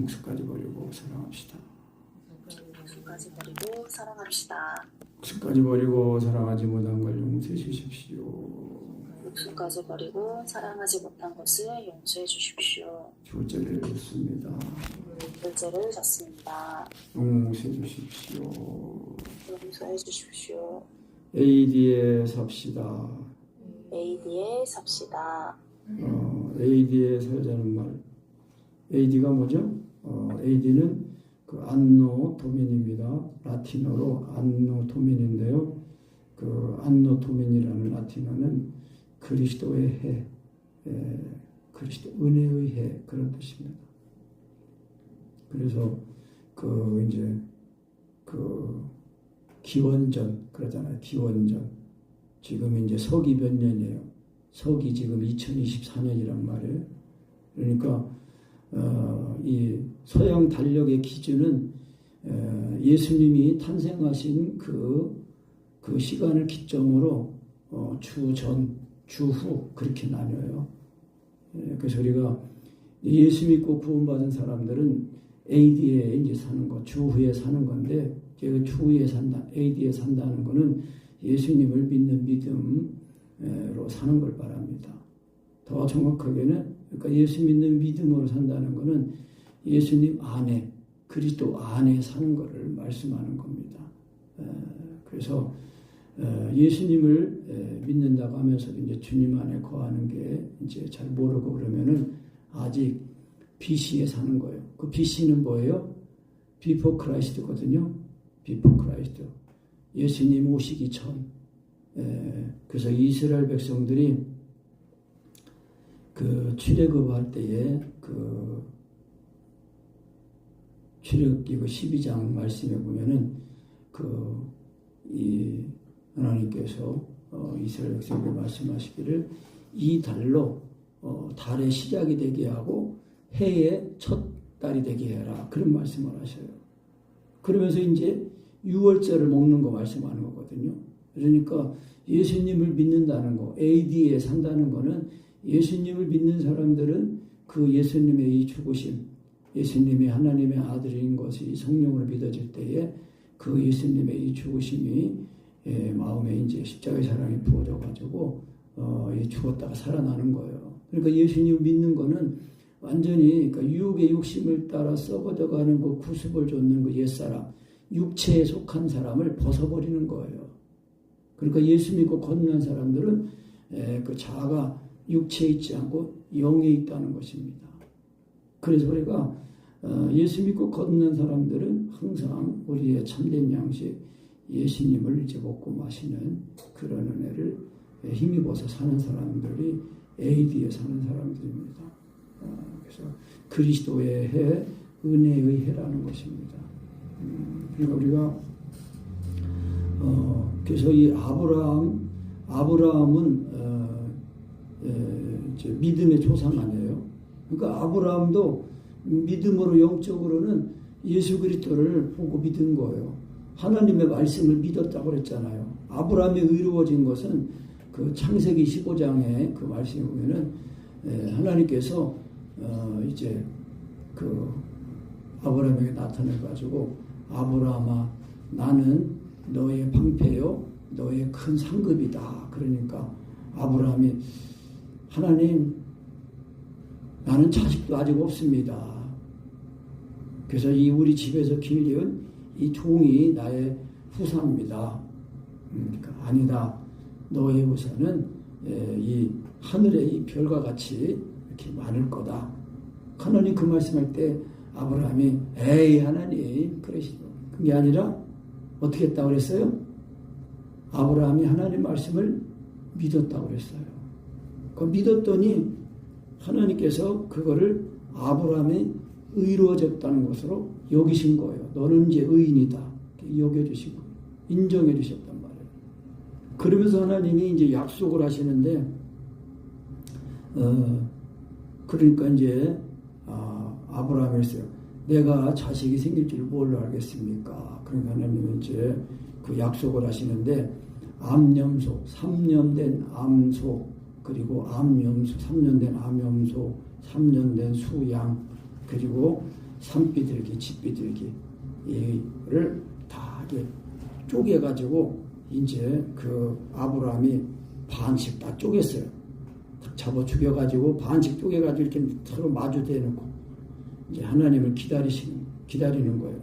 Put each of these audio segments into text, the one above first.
목숨까지 버리고 사랑합시다. 목숨까지 버리고 사랑합시다. 목숨까지 버리고 사랑하지 못한 걸 용서해 주십시오. 목숨까지 버리고 사랑하지 못한 것을 용서해 주십시오. 주제를 줬습니다. 결제를 졌습니다. 용서해 주십시오. 용서해 주십시오. AD에 삽시다. AD에 삽시다. AD에 살자는 말. AD가 뭐죠? AD는 그 안노 도민입니다. 라틴어로 안노 도민인데요. 그 안노 도민이라는 라틴어는 그리스도의 해, 그리스도 은혜의 해 그런 뜻입니다. 그래서 그 이제 그 기원전 그러잖아요. 기원전 지금 이제 서기 몇 년이에요. 서기 지금 2024년이란 말이에요. 그러니까 이 서양 달력의 기준은 예수님이 탄생하신 그 시간을 기점으로 주전, 주후 그렇게 나뉘어요. 그래서 우리가 예수 믿고 구원받은 사람들은 AD에 이제 사는 거, 주후에 사는 건데, 주후에 산다, AD에 산다는 거는 예수님을 믿는 믿음으로 사는 걸 말합니다. 더 정확하게는 그러니까 예수 믿는 믿음으로 산다는 것은 예수님 안에 그리스도 안에 사는 것을 말씀하는 겁니다. 그래서 예수님을 믿는다고 하면서도 이제 주님 안에 거하는 게 이제 잘 모르고 그러면은 아직 BC에 사는 거예요. 그 BC는 뭐예요? Before Christ거든요. Before Christ. 예수님 오시기 전. 그래서 이스라엘 백성들이 그 출애굽할 때에 그 출애굽기 12장 말씀에 보면은 이 하나님께서 이스라엘 백성에게 말씀하시기를 이 달로 달의 시작이 되게 하고 해의 첫 달이 되게 해라 그런 말씀을 하셔요. 그러면서 이제 6월절을 먹는 거 말씀하는 거거든요. 그러니까 예수님을 믿는다는 거, AD에 산다는 거는 예수님을 믿는 사람들은 그 예수님의 이 죽으심, 예수님이 하나님의 아들인 것이 성령으로 믿어질 때에 그 예수님의 이 죽으심이 마음에 이제 십자가의 사랑이 부어져 가지고 죽었다가 살아나는 거예요. 그러니까 예수님을 믿는 거는 완전히 그러니까 유혹의 욕심을 따라 썩어져가는 그 구습을 좇는 그 옛사람, 육체에 속한 사람을 벗어버리는 거예요. 그러니까 예수 믿고 걷는 사람들은 그 자아가 육체에 있지 않고 영에 있다는 것입니다. 그래서 우리가 예수 믿고 걷는 사람들은 항상 우리의 참된 양식 예수님을 이제 먹고 마시는 그런 은혜를 힘입어서 사는 사람들이 AD에 사는 사람들입니다. 그래서 그리스도의 해, 은혜의 해라는 것입니다. 그러니까 우리가 그래서 이 아브라함은 이제 믿음의 조상 아니에요. 그러니까 아브라함도 믿음으로 영적으로는 예수 그리스도를 보고 믿은 거예요. 하나님의 말씀을 믿었다고 그랬잖아요. 아브라함이 의로워진 것은 그 창세기 15장에 그 말씀에 보면은 하나님께서 이제 그 아브라함에게 나타내 가지고 아브라함아 나는 너의 방패요 너의 큰 상급이다. 그러니까 아브라함이 하나님 나는 자식도 아직 없습니다. 그래서 이 우리 집에서 길리은 이 종이 나의 후사입니다. 그러니까 아니다. 너의 후사는 이 하늘의 이 별과 같이 이렇게 많을 거다. 하나님 그 말씀할 때 아브라함이 에이 하나님 그러시죠. 그게 아니라 어떻게 했다고 그랬어요? 아브라함이 하나님 말씀을 믿었다고 그랬어요. 그 믿었더니 하나님께서 그거를 아브라함이 의로워졌다는 것으로 여기신 거예요. 너는 이제 의인이다. 여겨주시고 인정해 주셨단 말이에요. 그러면서 하나님이 이제 약속을 하시는데 그러니까 이제 아브라함이 했어요. 내가 자식이 생길 줄 뭘로 알겠습니까? 그러니까 하나님은 이제 그 약속을 하시는데 암염소, 3년 된 암소, 그리고 암염소, 3년 된 암염소, 3년 된 수양, 그리고 산비둘기, 집비둘기를 다 이렇게 쪼개가지고 이제 그 아브라함이 반씩 다 쪼갰어요. 잡아 죽여가지고 반씩 쪼개가지고 이렇게 서로 마주 대놓고 이제 하나님을 기다리는 거예요.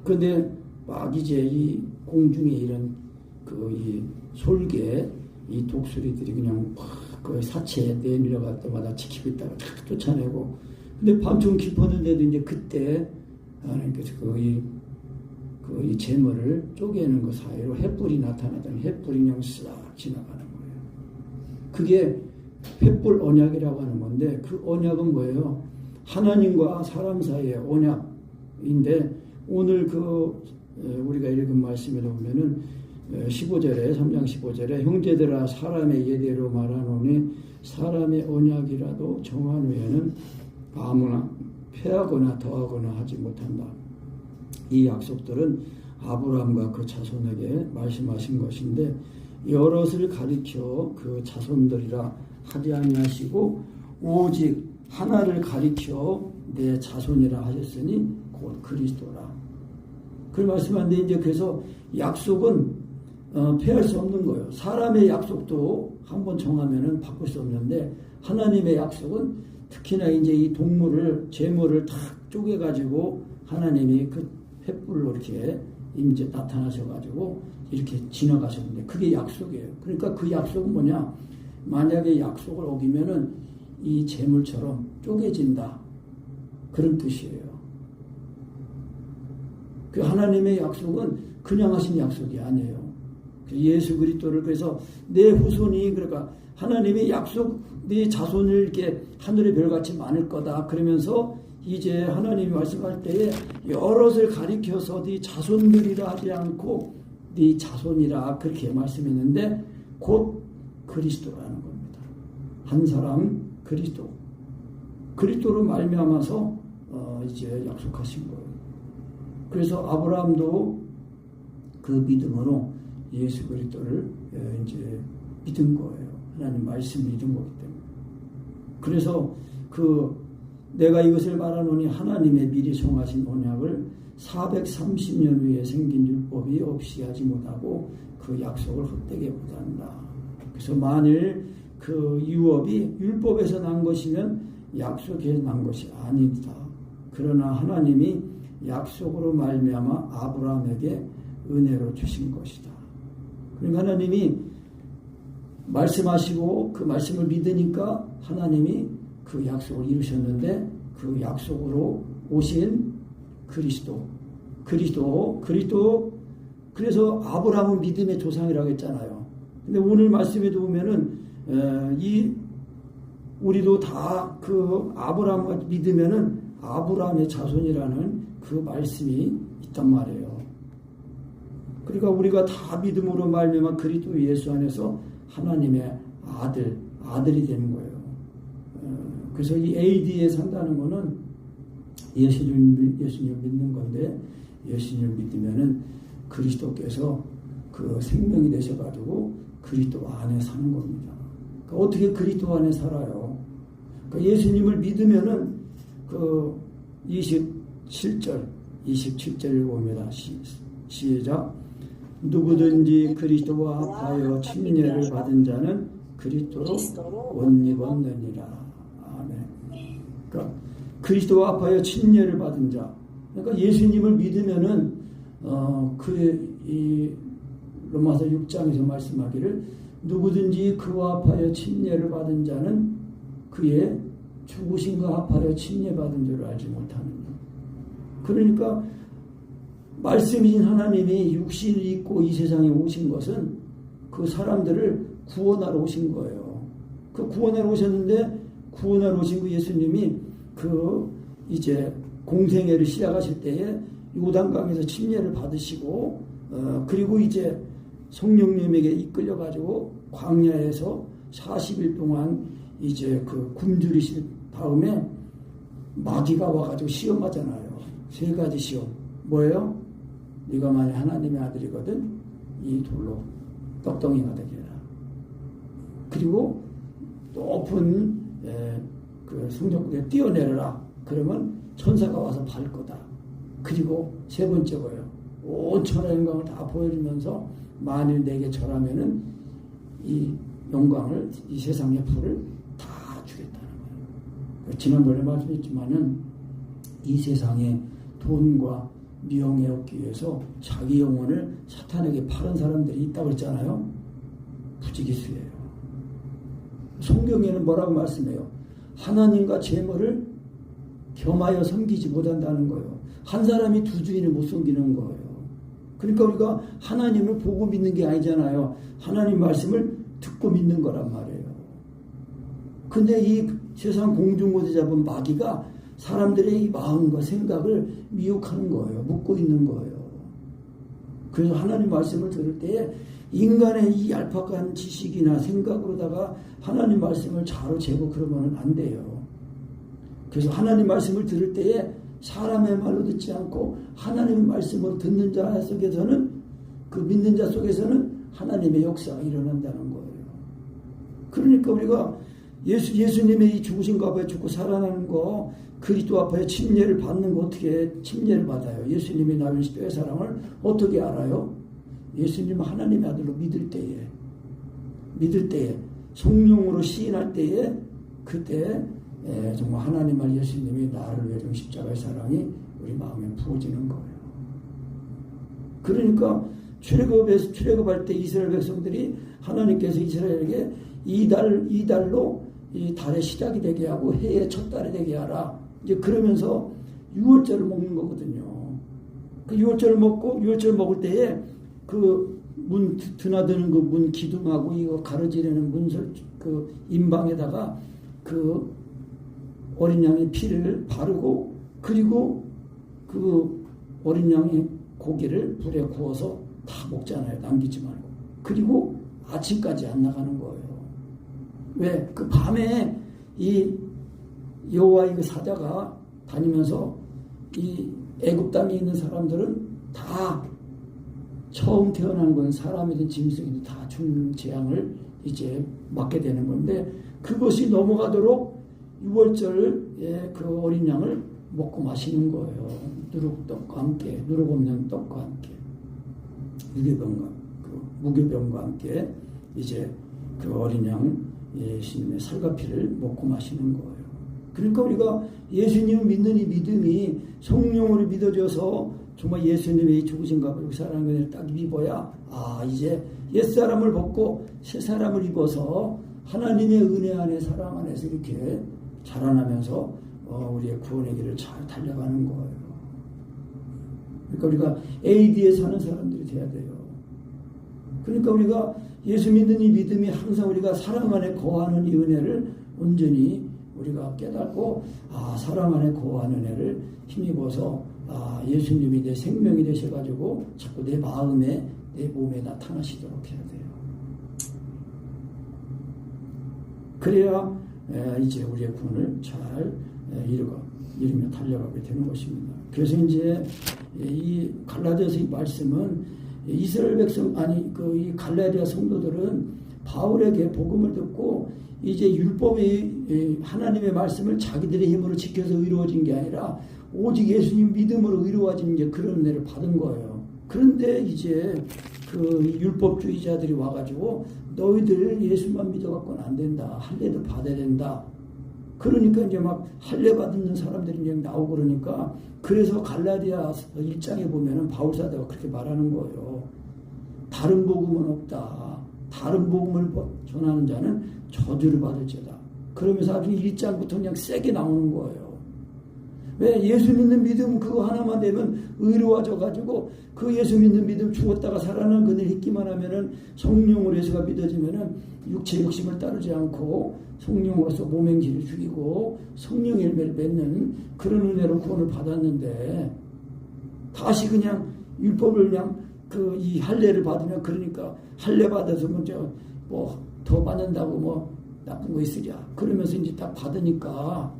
그런데 막 이제 이 공중에 이런 이 솔개 이 독수리들이 그냥 그 사체에 내밀려갈 때마다 지키고 있다가 탁 쫓아내고, 근데 밤중 깊었는데도 이제 그때 하나님께서 이 재물을 쪼개는 그 사이로 횃불이 나타나더니 횃불이 그냥 싹 지나가는 거예요. 그게 횃불 언약이라고 하는 건데, 그 언약은 뭐예요? 하나님과 사람 사이의 언약인데, 오늘 우리가 읽은 말씀에 보면은 15절에 3장 15절에 형제들아 사람의 예대로 말하노니 사람의 언약이라도 정한 후에는 아무나 패하거나 더하거나 하지 못한다. 이 약속들은 아브라함과 그 자손에게 말씀하신 것인데, 여럿을 가리켜 그 자손들이라 하지 아니하시고 오직 하나를 가리켜 내 자손이라 하셨으니 곧 그리스도라. 그 말씀하는데, 이제 그래서 약속은 패할 수 없는 거예요. 사람의 약속도 한번 정하면은 바꿀 수 없는데, 하나님의 약속은 특히나 이제 이 재물을 탁 쪼개가지고 하나님이 그 횃불로 이렇게 이제 나타나셔가지고 이렇게 지나가셨는데, 그게 약속이에요. 그러니까 그 약속은 뭐냐? 만약에 약속을 어기면은 이 재물처럼 쪼개진다. 그런 뜻이에요. 그 하나님의 약속은 그냥 하신 약속이 아니에요. 예수 그리스도를, 그래서 내 후손이, 그러니까 하나님의 약속, 네 자손을 이렇게 하늘의 별같이 많을 거다. 그러면서 이제 하나님이 말씀할 때에 여럿을 가리켜서 네 자손들이라 하지 않고 네 자손이라 그렇게 말씀했는데, 곧 그리스도라는 겁니다. 한 사람 그리스도로 말미암아서 이제 약속하신 거예요. 그래서 아브라함도 그 믿음으로 예수 그리스도를 이제 믿은 거예요. 하나님 말씀을 믿은 거기 때문에. 그래서 내가 이것을 말하노니 하나님의 미리 정하신 언약을 430년 후에 생긴 율법이 없이 하지 못하고 그 약속을 헛되게 못한다. 그래서 만일 그 유업이 율법에서 난 것이면 약속에서 난 것이 아니다. 그러나 하나님이 약속으로 말미암아 아브라함에게 은혜로 주신 것이다. 그러니까 하나님이 말씀하시고 그 말씀을 믿으니까 하나님이 그 약속을 이루셨는데, 그 약속으로 오신 그리스도. 그래서 아브라함은 믿음의 조상이라고 했잖아요. 근데 오늘 말씀에도 보면은 우리도 다 그 아브라함을 믿으면은 아브라함의 자손이라는 그 말씀이 있단 말이에요. 그러니까 우리가 다 믿음으로 말미암아 그리스도 예수 안에서 하나님의 아들이 되는 거예요. 그래서 이 AD에 산다는 거는 예수님 믿는 건데, 예수님을 믿으면은 그리스도께서 그 생명이 되셔가지고 그리스도 안에 사는 겁니다. 그러니까 어떻게 그리스도 안에 살아요? 그러니까 예수님을 믿으면은 그 27절 봅니다. 시작. 누구든지 그리스도와 합하여 침례를 받은 자는 그리스도로 옷 입었느니라. 아멘. 그러니까 그리스도와 합하여 침례를 받은 자. 그러니까 예수님을 믿으면은 이 로마서 6장에서 말씀하기를 누구든지 그와 합하여 침례를 받은 자는 그의 죽으심과 합하여 침례받은 줄 알지 못하느냐. 그러니까 말씀이신 하나님이 육신이 있고 이 세상에 오신 것은 그 사람들을 구원하러 오신 거예요. 그 구원하러 오셨는데, 구원하러 오신 그 예수님이 이제 공생애를 시작하실 때에 요단강에서 침례를 받으시고, 그리고 이제 성령님에게 이끌려가지고 광야에서 40일 동안 이제 굶주리신 다음에 마귀가 와가지고 시험하잖아요. 3가지 시험. 뭐예요? 네가 만약 하나님의 아들이거든 이 돌로 떡덩이가 되게 해라. 그리고 높은 그 성전국에 뛰어내려라. 그러면 천사가 와서 밟을 거다. 그리고 세 번째 거예요. 온 천하 영광을 다 보여주면서 만일 내게 절하면은 이 영광을, 이 세상의 풀을 다 주겠다는 거예요. 지난번에 말씀했지만은 이 세상에 돈과 명예 얻기 위해서 자기 영혼을 사탄에게 파는 사람들이 있다고 했잖아요. 부지기수예요. 성경에는 뭐라고 말씀해요? 하나님과 재물을 겸하여 섬기지 못한다는 거예요. 한 사람이 두 주인을 못 섬기는 거예요. 그러니까 우리가 하나님을 보고 믿는 게 아니잖아요. 하나님 말씀을 듣고 믿는 거란 말이에요. 근데 이 세상 공중고지 잡은 마귀가 사람들의 이 마음과 생각을 미혹하는 거예요. 묶고 있는 거예요. 그래서 하나님 말씀을 들을 때에 인간의 이 얄팍한 지식이나 생각으로다가 하나님 말씀을 자로 재고 그러면 안 돼요. 그래서 하나님 말씀을 들을 때에 사람의 말로 듣지 않고 하나님의 말씀으로 듣는 자 속에서는, 그 믿는 자 속에서는 하나님의 역사가 일어난다는 거예요. 그러니까 우리가 예수님의 이 죽으신 거 앞에 죽고 살아나는 거, 그리스도 앞에 침례를 받는 거, 어떻게 침례를 받아요? 예수님이 나를 시도의 사랑을 어떻게 알아요? 예수님 하나님의 아들로 믿을 때에 성령으로 시인할 때에, 그때 정말 하나님 알 예수님이 나를 위해 십자가의 사랑이 우리 마음에 부어지는 거예요. 그러니까 출애굽할 때 이스라엘 백성들이 하나님께서 이스라엘에게 이달로 이 달의 시작이 되게 하고 해의 첫 달이 되게 하라. 이제 그러면서 유월절을 먹는 거거든요. 그 유월절을 먹을 때에 그 문 드나드는 그 문 기둥하고 이거 가로지르는 문설 그 임방에다가 그 어린 양의 피를 바르고, 그리고 그 어린 양의 고기를 불에 구워서 다 먹잖아요. 남기지 말고. 그리고 아침까지 안 나가는 거예요. 왜? 그 밤에 이 여호와의 그 사자가 다니면서 이 애굽 땅에 있는 사람들은 다 처음 태어난 건 사람이든 짐승이든 다 죽는 재앙을 이제 맞게 되는 건데, 그것이 넘어가도록 유월절에 그 어린 양을 먹고 마시는 거예요. 누룩떡과 함께, 누룩 없는 떡과 함께, 무교병과 함께 이제 그 어린 양 예수님의 살과 피를 먹고 마시는 거예요. 그러니까 우리가 예수님을 믿는 이 믿음이 성령으로 믿어져서 정말 예수님의 죽으신 값을 사랑하는 것을 딱 입어야, 이제 옛사람을 벗고 새사람을 입어서 하나님의 은혜 안에 사랑 안에서 이렇게 자라나면서 우리의 구원의 길을 잘 달려가는 거예요. 그러니까 우리가 AD에 사는 사람들이 돼야 돼요. 그러니까 우리가 예수 믿는 이 믿음이 항상 우리가 사랑 안에 거하는 이 은혜를 온전히 우리가 깨닫고, 사랑 안에 거하는 은혜를 힘입어서 예수님이 내 생명이 되셔가지고 자꾸 내 마음에, 내 몸에 나타나시도록 해야 돼요. 그래야 이제 우리의 구원을 잘 이루며 달려가게 되는 것입니다. 그래서 이제 이 갈라디아서 이 말씀은 이스라엘 백성, 이 갈라디아 성도들은 바울에게 복음을 듣고 이제 율법이 하나님의 말씀을 자기들의 힘으로 지켜서 의로워진 게 아니라 오직 예수님 믿음으로 의로워진 이제 그런 은혜를 받은 거예요. 그런데 이제 그 율법주의자들이 와가지고 너희들 예수만 믿어갖고는 안 된다. 할례도 받아야 된다. 그러니까 이제 막 할례 받는 사람들이 이제 나오고 그러니까, 그래서 갈라디아 1장에 보면은 바울사도가 그렇게 말하는 거예요. 다른 복음은 없다. 다른 복음을 전하는 자는 저주를 받을지어다. 그러면서 아주 1장부터 그냥 세게 나오는 거예요. 왜? 예수 믿는 믿음 그거 하나만 되면 의로워져가지고 그 예수 믿는 믿음 죽었다가 살아나는 그늘 있기만 하면은 성령으로 예수가 믿어지면은 육체 욕심을 따르지 않고 성령으로서 몸행지를 죽이고 성령 열매를 맺는 그런 은혜로 구원을 받았는데, 다시 그냥 율법을 그냥 이 할례를 받으면, 그러니까 할례 받아서 뭐 더 받는다고 뭐 나쁜 거 있으랴 그러면서 이제 딱 받으니까,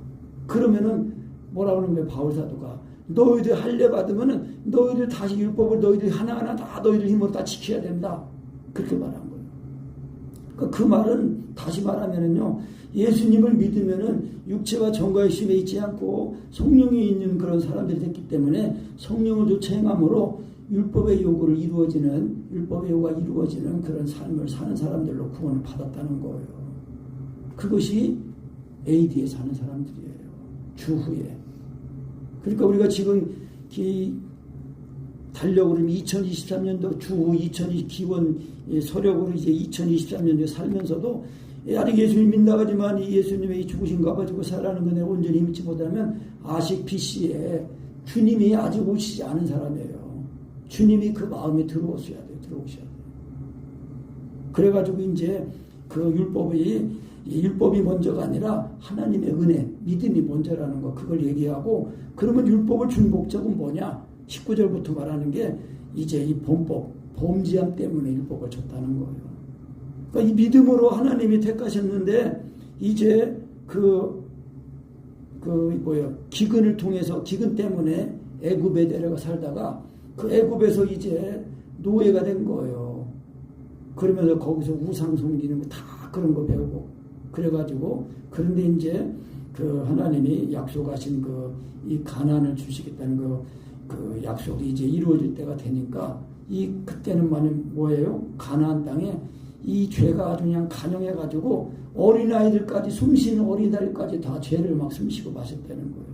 그러면은 뭐라고 하는 거예요? 바울사도가 너희들 할례 받으면은 너희들 다시 율법을 너희들 하나하나 다 너희들 힘으로 다 지켜야 된다, 그렇게 말한 거예요. 그 말은 다시 말하면은요, 예수님을 믿으면은 육체와 정과의 힘에 있지 않고 성령이 있는 그런 사람들이 됐기 때문에 성령을 조차 행함으로 율법의 요구가 이루어지는 그런 삶을 사는 사람들로 구원을 받았다는 거예요. 그것이 AD에 사는 사람들이에요. 주후에. 그러니까 우리가 지금 달력으로 2023년도 주후 2020 기원 서력으로 이제 2023년도에 살면서도 아직 예수님 믿나가지만 이 예수님의 죽으신가 가지고 살아가는 은혜를 온전히 믿지 못하면 아식피시에 주님이 아직 오시지 않은 사람이에요. 주님이 그 마음에 들어오셔야 돼요. 그래가지고 이제 그 율법이 먼저가 아니라 하나님의 은혜, 믿음이 먼저라는 거, 그걸 얘기하고, 그러면 율법을 준 목적은 뭐냐? 19절부터 말하는 게 이제 이 범죄함 때문에 율법을 줬다는 거예요. 그러니까 이 믿음으로 하나님이 택하셨는데, 이제 기근을 통해서, 기근 때문에 애굽에 내려가 살다가 그 애굽에서 이제 노예가 된 거예요. 그러면서 거기서 우상 섬기는 거 다 그런 거 배우고, 그래가지고, 그런데 이제 그 하나님이 약속하신 이 가나안을 주시겠다는 그 약속이 이제 이루어질 때가 되니까, 그때는 뭐예요? 가나안 땅에 이 죄가 아주 그냥 간영해가지고 어린아이들까지, 숨쉬는 어린아이들까지 다 죄를 막 숨쉬고 마셨다는 거예요.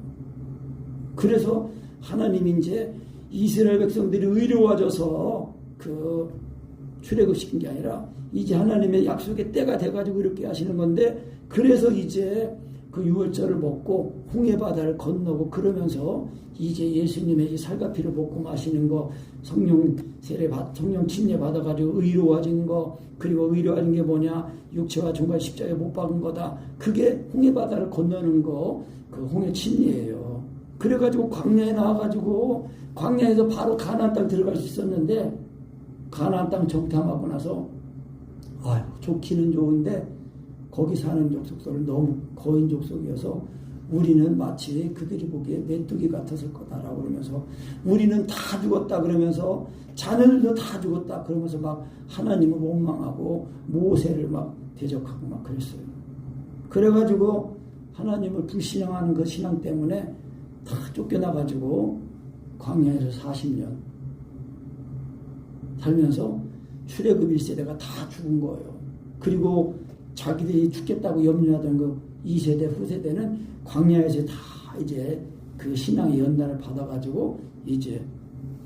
그래서 하나님이 이제 이스라엘 백성들이 의로워져서 출애굽시킨 게 아니라 이제 하나님의 약속의 때가 돼가지고 이렇게 하시는 건데, 그래서 이제 그 유월절을 먹고 홍해 바다를 건너고 그러면서 이제 예수님의 이 살갑이를 먹고 마시는 거, 성령 침례 받아가지고 의로워진 거, 그리고 의로워진 게 뭐냐? 육체와 종과 십자가에 못 박은 거다. 그게 홍해 바다를 건너는 거, 그 홍해 침례예요. 그래가지고 광야에 나와가지고 광야에서 바로 가나안 땅 들어갈 수 있었는데, 가나안 땅 정탐하고 나서 좋기는 좋은데 거기 사는 족속들은 너무 거인 족속이어서 우리는 마치 그들이 보기에 메뚜기 같았을 거다라고 그러면서, 우리는 다 죽었다 그러면서, 자녀들도 다 죽었다 그러면서 막 하나님을 원망하고 모세를 막 대적하고 막 그랬어요. 그래가지고 하나님을 불신앙하는 그 신앙 때문에 다 쫓겨나가지고 광야에서 40년 살면서 출애굽 1세대가 다 죽은 거예요. 그리고 자기들이 죽겠다고 염려하던 그 2세대 후세대는 광야에서 다 이제 그 신앙의 연단을 받아가지고 이제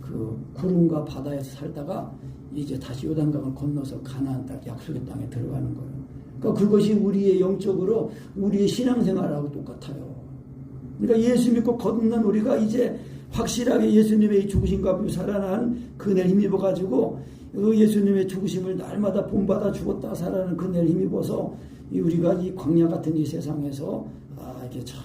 그 구름과 바다에서 살다가 이제 다시 요단강을 건너서 가나안 땅, 약속의 땅에 들어가는 거예요. 그러니까 그것이 우리의 영적으로 우리의 신앙생활하고 똑같아요. 그러니까 예수 믿고 걷는 우리가 이제 확실하게 예수님의 죽으심과 살아난 그 은혜를 힘입어가지고 그 예수님의 죽으심을 날마다 본받아 죽었다 살아나는 그 은혜를 힘입어서 우리가 이 광야 같은 이 세상에서 이게 참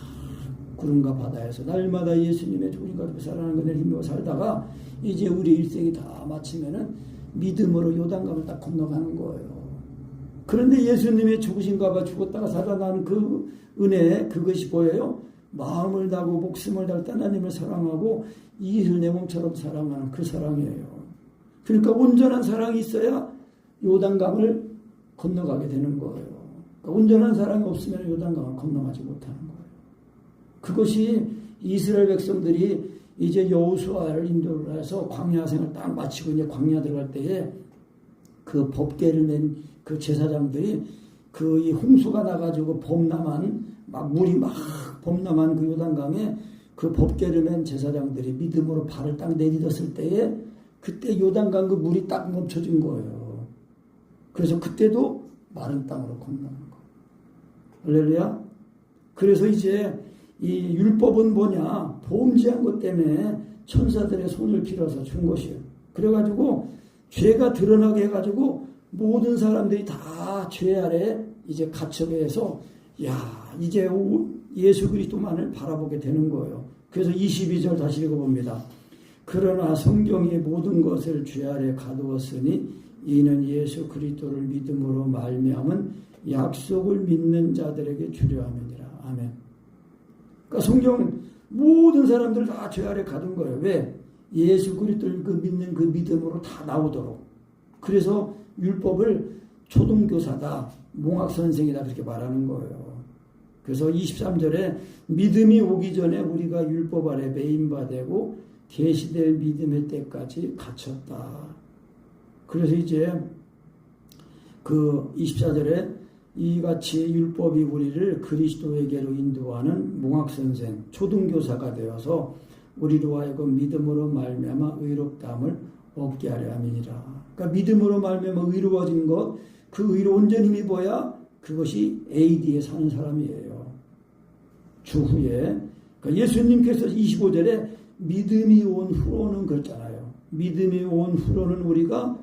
구름과 바다에서 날마다 예수님의 죽으심과 살아나는 그 은혜를 힘입어 살다가 이제 우리 일생이 다 마치면은 믿음으로 요단강을 딱 건너가는 거예요. 그런데 예수님의 죽으심과 죽었다가 살아나는 그 은혜, 그것이 뭐예요? 마음을 다하고 목숨을 다할 하나님을 사랑하고 이웃을 내 몸처럼 사랑하는 그 사랑이에요. 그러니까 온전한 사랑이 있어야 요단강을 건너가게 되는 거예요. 그러니까 온전한 사랑이 없으면 요단강을 건너가지 못하는 거예요. 그것이 이스라엘 백성들이 이제 여호수아를 인도를 해서 광야 생활 딱 마치고 이제 광야 들어갈 때에 그 법궤를 맨 그 제사장들이 그 이 홍수가 나가지고 물이 막 범람한 그 요단강에 그 법궤를 맨 제사장들이 믿음으로 발을 딱 내딛었을 때에 그때 요단강 그 물이 딱 멈춰진 거예요. 그래서 그때도 마른 땅으로 건너는 거예요. 할렐루야. 그래서 이제 이 율법은 뭐냐? 범죄한 것 때문에 천사들의 손을 빌어서 준 것이에요. 그래가지고 죄가 드러나게 해가지고 모든 사람들이 다 죄 아래 이제 갇혀게 해서 이제 예수 그리스도만을 바라보게 되는 거예요. 그래서 22절 다시 읽어봅니다. 그러나 성경의 모든 것을 죄 아래 가두었으니 이는 예수 그리스도를 믿음으로 말미암은 약속을 믿는 자들에게 주려 함이니라. 아멘. 그러니까 성경 모든 사람들 다 죄 아래 가둔 거예요. 왜? 예수 그리스도를 믿는 그 믿음으로 다 나오도록. 그래서 율법을 초등교사다, 몽학선생이다 그렇게 말하는 거예요. 그래서 23절에 믿음이 오기 전에 우리가 율법 아래 매인바 되고 계시될 믿음의 때까지 갇혔다. 그래서 이제 그 24절에 이같이 율법이 우리를 그리스도에게로 인도하는 몽학선생, 초등교사가 되어서 우리로 하여금 믿음으로 말미암아 의롭다함을 얻게 하려 함이니라. 그러니까 믿음으로 말미암아 의로워진 것, 그 의로운 힘이 뭐야? 그것이 AD에 사는 사람이에요. 주후에. 그러니까 예수님께서 25절에 믿음이 온 후로는 그랬잖아요. 믿음이 온 후로는 우리가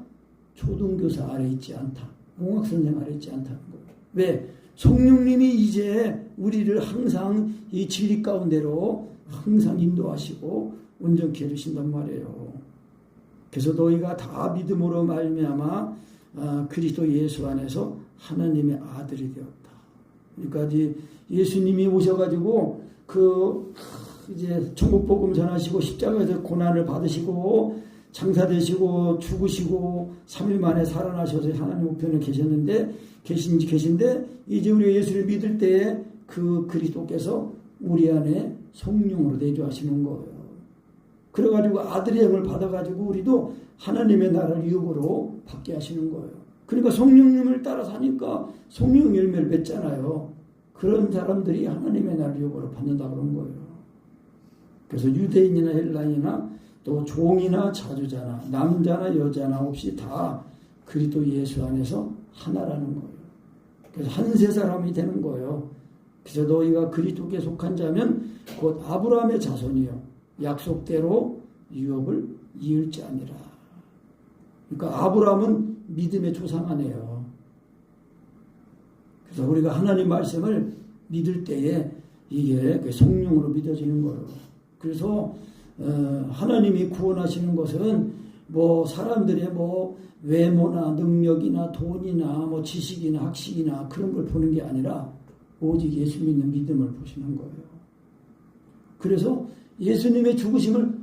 초등교사 아래 있지 않다. 몽학선생 아래 있지 않다는 거예요. 왜? 성령님이 이제 우리를 항상 이 진리 가운데로 항상 인도하시고 온전케 해주신단 말이에요. 그래서 너희가 다 믿음으로 말미암아 그리스도 예수 안에서 하나님의 아들이 되었다. 그러니까 이제 예수님이 오셔가지고 이제 천국 복음 전하시고 십자가에서 고난을 받으시고 장사되시고 죽으시고 3일 만에 살아나셔서 하나님 우편에 계신데 이제 우리가 예수를 믿을 때에 그 그리스도께서 우리 안에 성령으로 내주하시는 거예요. 그래가지고 아들의 영을 받아가지고 우리도 하나님의 나라를 유업으로 받게 하시는 거예요. 그러니까 성령님을 따라 사니까 성령 열매를 맺잖아요. 그런 사람들이 하나님의 나라를 유업으로 받는다 그런 거예요. 그래서 유대인이나 헬라인이나 또 종이나 자주자나 남자나 여자나 없이 다 그리스도 예수 안에서 하나라는 거예요. 그래서 한 세 사람이 되는 거예요. 그래서 너희가 그리스도께 속한 자면 곧 아브라함의 자손이요 약속대로 유업을 이을 자니라. 그러니까 아브라함은 믿음의 조상아네요. 그래서 우리가 하나님 말씀을 믿을 때에 이게 성령으로 믿어지는 거예요. 그래서 하나님이 구원하시는 것은 뭐 사람들의 뭐 외모나 능력이나 돈이나 뭐 지식이나 학식이나 그런 걸 보는 게 아니라 오직 예수 믿는 믿음을 보시는 거예요. 그래서 예수님의 죽으심을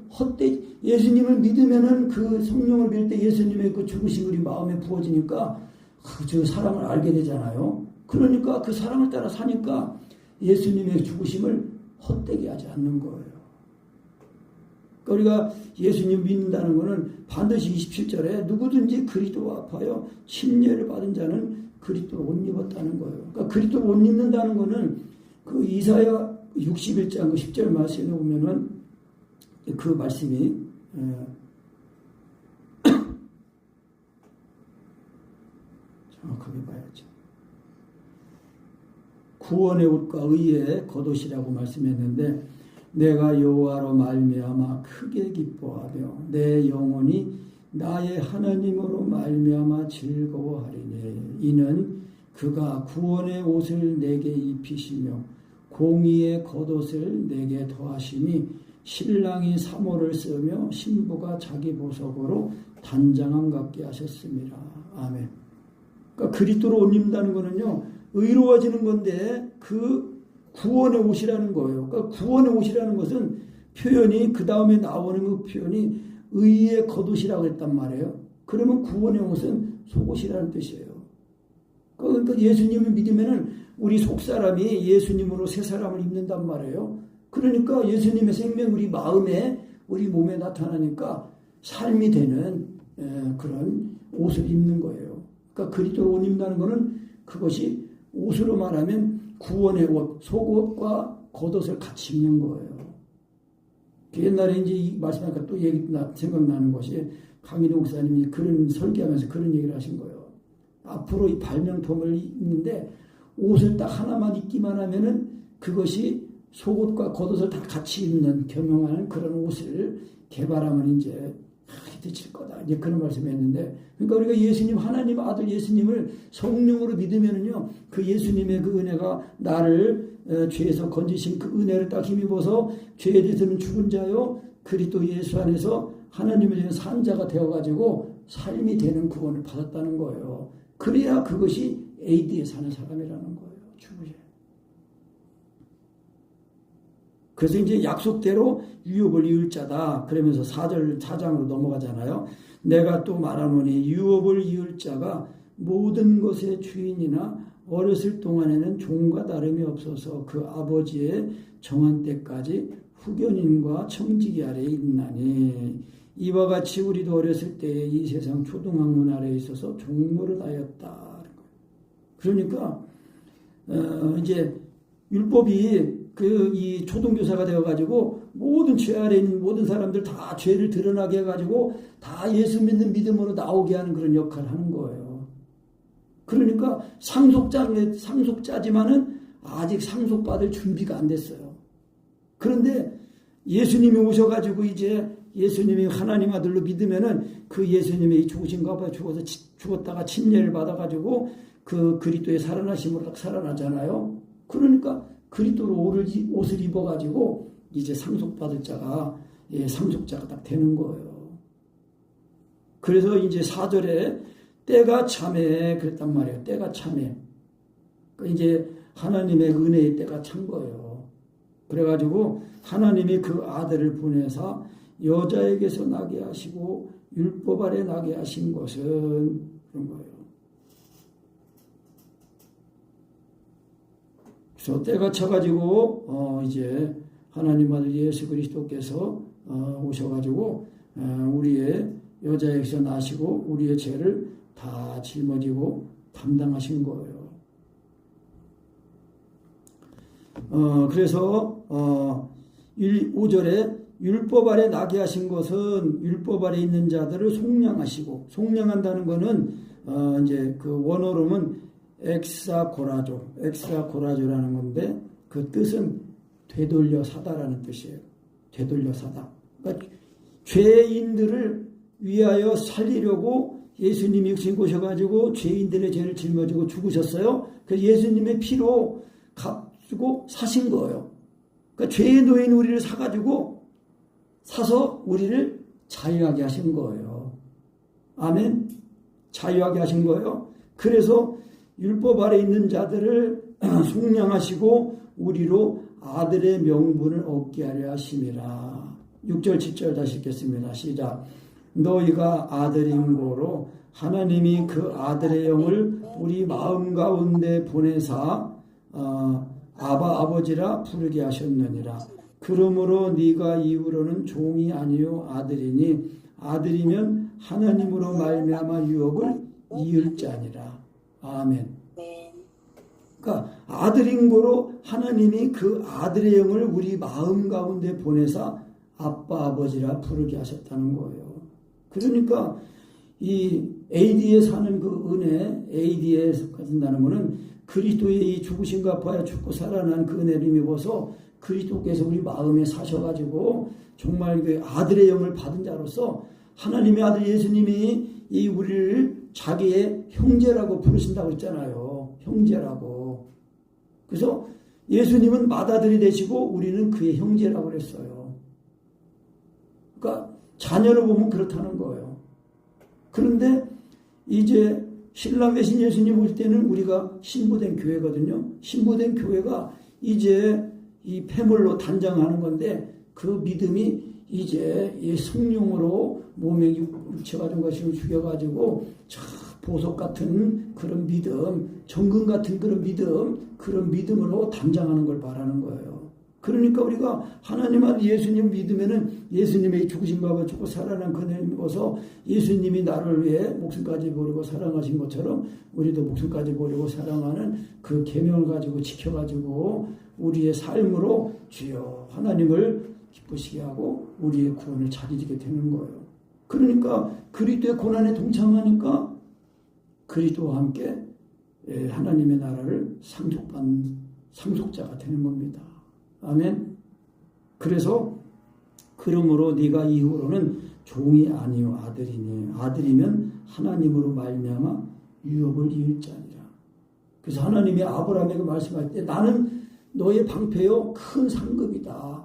예수님을 믿으면은 그 성령을 믿을 때 예수님의 그 죽으심이 우리 마음에 부어지니까 그 사랑을 알게 되잖아요. 그러니까 그 사랑을 따라 사니까 예수님의 죽으심을 헛되게 하지 않는 거예요. 우리가 예수님 믿는다는 것은 반드시 27절에 누구든지 그리스도와 합하여 침례를 받은 자는 그리스도를 옷 입었다는 거예요. 그러니까 그리스도를 옷 입는다는 것은 그 이사야 61장 그 10절 말씀에 보면은 그 말씀이 정확하게 봐야죠. 구원의 옷과 의의 겉옷이라고 말씀했는데 내가 여호와로 말미암아 크게 기뻐하며 내 영혼이 나의 하나님으로 말미암아 즐거워하리니 이는 그가 구원의 옷을 내게 입히시며 공의의 겉옷을 내게 더하시니 신랑이 사모를 쓰며 신부가 자기 보석으로 단장함 같게 하셨습니다. 아멘. 그러니까 그리스도로 옷 입는다는 것은요 의로워지는 건데 그 구원의 옷이라는 거예요. 그러니까 구원의 옷이라는 것은 표현이 그 다음에 나오는 그 표현이 의의 겉옷이라고 했단 말이에요. 그러면 구원의 옷은 속옷이라는 뜻이에요. 그러니까 예수님을 믿으면은 우리 속사람이 예수님으로 새 사람을 입는단 말이에요. 그러니까 예수님의 생명 우리 마음에 우리 몸에 나타나니까 삶이 되는 그런 옷을 입는 거예요. 그러니까 그리스도로 옷 입는다는 것은 그것이 옷으로 말하면 구원의 옷, 속옷과 겉옷을 같이 입는 거예요. 옛날에 이제 이 말씀하니까 또 생각나는 것이 강인호 목사님이 그런 설교하면서 그런 얘기를 하신 거예요. 앞으로 이 발명품을 입는데 옷을 딱 하나만 입기만 하면은 그것이 속옷과 겉옷을 다 같이 입는 겸용하는 그런 옷을 개발하면 이제 히트칠 거다. 이제 그런 말씀을 했는데, 그러니까 우리가 예수님, 하나님 아들 예수님을 성령으로 믿으면은요, 그 예수님의 그 은혜가 나를 죄에서 건지신 그 은혜를 딱 힘입어서 죄에 대해서는 죽은 자요, 그리스도 예수 안에서 하나님을 위해 산 자가 되어가지고 삶이 되는 구원을 받았다는 거예요. 그래야 그것이 AD에 사는 사람이라는 거예요. 주부에. 그래서 이제 약속대로 유업을 이을 자다. 그러면서 4장으로 넘어가잖아요. 내가 또 말하노니 유업을 이을 자가 모든 것의 주인이나 어렸을 동안에는 종과 다름이 없어서 그 아버지의 정한 때까지 후견인과 청지기 아래에 있나니 이와 같이 우리도 어렸을 때에 이 세상 초등학문 아래에 있어서 종노릇 하였다. 그러니까 이제 율법이 이 초등교사가 되어가지고 모든 죄 아래에 있는 모든 사람들 다 죄를 드러나게 해가지고 다 예수 믿는 믿음으로 나오게 하는 그런 역할을 하는 거예요. 그러니까 상속자지만은 아직 상속받을 준비가 안 됐어요. 그런데 예수님이 오셔가지고 이제 예수님이 하나님 아들로 믿으면은 그 예수님의 죽으신 가 죽었다가 침례를 받아가지고 그 그리스도의 살아나심으로 딱 살아나잖아요. 그러니까 그리스도로 옷을 입어가지고 이제 상속받을 자가 상속자가 딱 되는 거예요. 그래서 이제 4절에 때가 참에 그랬단 말이에요. 때가 참에. 이제 하나님의 은혜의 때가 찬 거예요. 그래가지고 하나님이 그 아들을 보내사 여자에게서 나게 하시고 율법 아래 나게 하신 것은 그런 거예요. 그래서 때가 차가지고 이제 하나님 아들 예수 그리스도께서 오셔가지고 우리의 여자에게서 나시고 우리의 죄를 다 짊어지고 담당하신 거예요. 그래서 5절에 율법 아래 나게 하신 것은 율법 아래 있는 자들을 속량하시고, 속량한다는 것은 이제 그 원어로는 엑사고라조라는 건데 그 뜻은 되돌려 사다라는 뜻이에요. 되돌려 사다. 그러니까 죄인들을 위하여 살리려고 예수님이 육신 오셔가지고 죄인들의 죄를 짊어지고 죽으셨어요. 그래서 예수님의 피로 값주고 사신 거예요. 그러니까 죄의 노인 우리를 사서 우리를 자유하게 하신 거예요. 아멘. 자유하게 하신 거예요. 그래서 율법 아래 있는 자들을 속량하시고 우리로 아들의 명분을 얻게 하려 하심이라. 6절 7절 다시 읽겠습니다. 시작. 너희가 아들인 고로 하나님이 그 아들의 영을 우리 마음 가운데 보내사 아바 아버지라 부르게 하셨느니라. 그러므로 네가 이후로는 종이 아니요 아들이니 아들이면 하나님으로 말미암아 유업을 이을 자니라. 아멘. 그러니까 아들인 고로 하나님이 그 아들의 영을 우리 마음 가운데 보내사 아빠 아버지라 부르게 하셨다는 거예요. 그러니까 이 AD에 사는 그 은혜, AD에 속한다는 것은 그리스도의 이 죽으신 값하여 죽고 살아난 그 은혜를 입어서 그리스도께서 우리 마음에 사셔가지고 정말 그 아들의 영을 받은 자로서 하나님의 아들 예수님이 이 우리를 자기의 형제라고 부르신다고 했잖아요. 형제라고. 그래서 예수님은 맏아들이 되시고 우리는 그의 형제라고 그랬어요. 그러니까 자녀로 보면 그렇다는 거예요. 그런데 이제 신랑 되신 예수님 올 때는 우리가 신부된 교회거든요. 신부된 교회가 이제 이 폐물로 단장하는 건데 그 믿음이 이제 이 성령으로 몸에 육체 가진 것을 죽여가지고 보석 같은 그런 믿음, 정금 같은 그런 믿음으로 단장하는 걸 바라는 거예요. 그러니까 우리가 하나님 아들 예수님 믿으면은 예수님의 죽으신 바 죽고 살아난 그를 믿어서 예수님이 나를 위해 목숨까지 버리고 사랑하신 것처럼 우리도 목숨까지 버리고 사랑하는 그 계명을 가지고 지켜가지고 우리의 삶으로 주여 하나님을 기쁘시게 하고 우리의 구원을 차지하게 되는 거예요. 그러니까 그리스도의 고난에 동참하니까 그리스도와 함께 하나님의 나라를 상속받는 상속자가 되는 겁니다. 아멘. 그래서 그러므로 네가 이후로는 종이 아니요 아들이니 아들이면 하나님으로 말미암아 유업을 이을 자니라. 그래서 하나님이 아브라함에게 말씀할 때 나는 너의 방패요 큰 상급이다.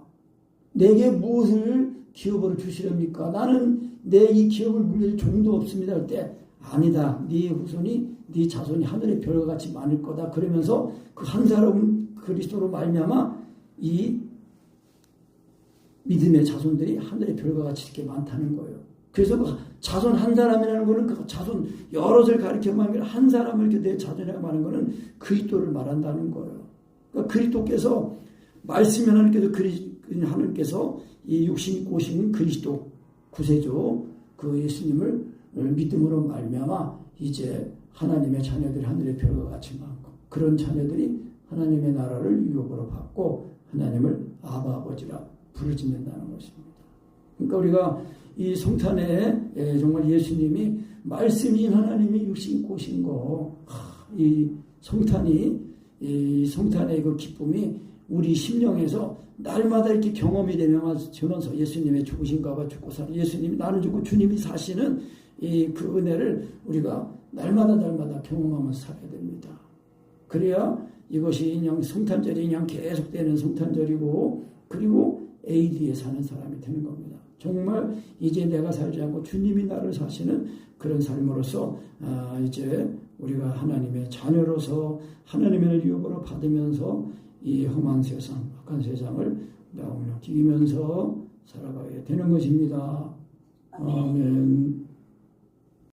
내게 무엇을 기업을 주시렵니까? 나는 내 이 기업을 물릴 종도 없습니다 할 때 아니다. 네 후손이 네 자손이 하늘의 별과 같이 많을 거다. 그러면서 그 한 사람 그리스도로 말미암아 이 믿음의 자손들이 하늘의 별과 같이 이렇게 많다는 거예요. 그래서 그 자손 한 사람이라는 거는 그 자손 여럿을 가리켜 말하는 한 사람을 내 자손이라고 하는 거는 그리스도를 말한다는 거예요. 그러니까 그리스도께서 말씀이 하나님께서 이 육신 입고 오신 그리스도 구세주 그 예수님을 믿음으로 말미암아 이제 하나님의 자녀들이 하늘의 별과 같이 많고 그런 자녀들이 하나님의 나라를 유업으로 받고 하나님을 아바 아버지라 부르짖는다는 것입니다. 그러니까 우리가 이 성탄에 정말 예수님이 말씀인 하나님이 육신 입고 오신 거, 이 성탄의 그 기쁨이 우리 심령에서 날마다 이렇게 경험이 되면서 예수님의 죽으신가봐 죽고 사는 예수님이 나는 죽고 주님이 사시는 그 은혜를 우리가 날마다 경험하면서 살아야 됩니다. 그래야 이것이 그냥 성탄절이 그냥 계속되는 성탄절이고 그리고 AD에 사는 사람이 되는 겁니다. 정말 이제 내가 살지 않고 주님이 나를 사시는 그런 삶으로서 이제 우리가 하나님의 자녀로서 하나님의 유업으로 받으면서 이 험한 세상, 악한 세상을 나오며 이기면서 살아가야 되는 것입니다. 아멘.